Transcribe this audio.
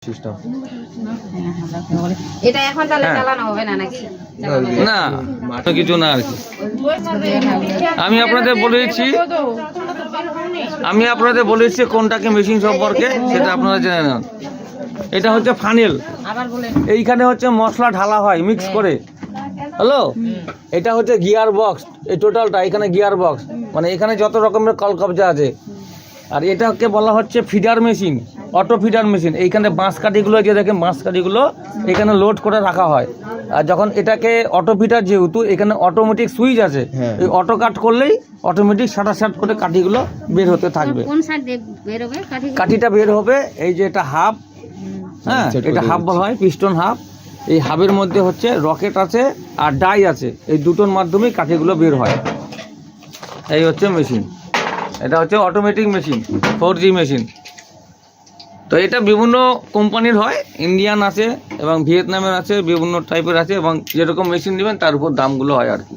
System এটা এখন তাহলে চালানো হবে না নাকি? না কিছু না আর কি। আমি আপনাদের বলেছি কোনটাকে মেশিন সম্পর্কে, সেটা আপনারা জেনে নেন। এটা হচ্ছে ফানেল, এইখানে হচ্ছে মশলা ঢালা হয় মিক্স করে। হ্যালো, এটা হচ্ছে গিয়ার বক্স, এই টোটালটা এখানে গিয়ার বক্স, মানে এখানে যত রকমের কলকবজা আছে। আর এটাকে বলা হচ্ছে feeder machine, auto feeder machine. এইখানে বাঁশ কাঠিগুলো যে দেখেন, বাঁশ কাঠিগুলো এখানে লোড করে রাখা হয়। আর যখন এটাকে অটো ফিডার, যেহেতু এখানে অটোমেটিক সুইচ আছে, এই অটো কাট করলেই অটোমেটিক সাট করে কাঠিগুলো বের হতে থাকবে। কোন সাইড দিয়ে বের হবে কাঠিটা বের হবে এই যে এটা হাফ, হ্যাঁ এটা হাফ বলা হয়, পিস্টন হাফ। এই হাবের মধ্যে হচ্ছে রকেট আছে আর ডাই আছে, এই দুটোর মাধ্যমেই কাঠিগুলো বের হয়। এই হচ্ছে মেশিন, এটা হচ্ছে অটোমেটিক মেশিন, 4G মেশিন। তো এটা বিভিন্ন কোম্পানির হয়, ইন্ডিয়ান আছে এবং ভিয়েতনামের আছে, বিভিন্ন টাইপের আছে, এবং যেরকম মেশিন নেবেন তার উপর দামগুলো হয় আর কি।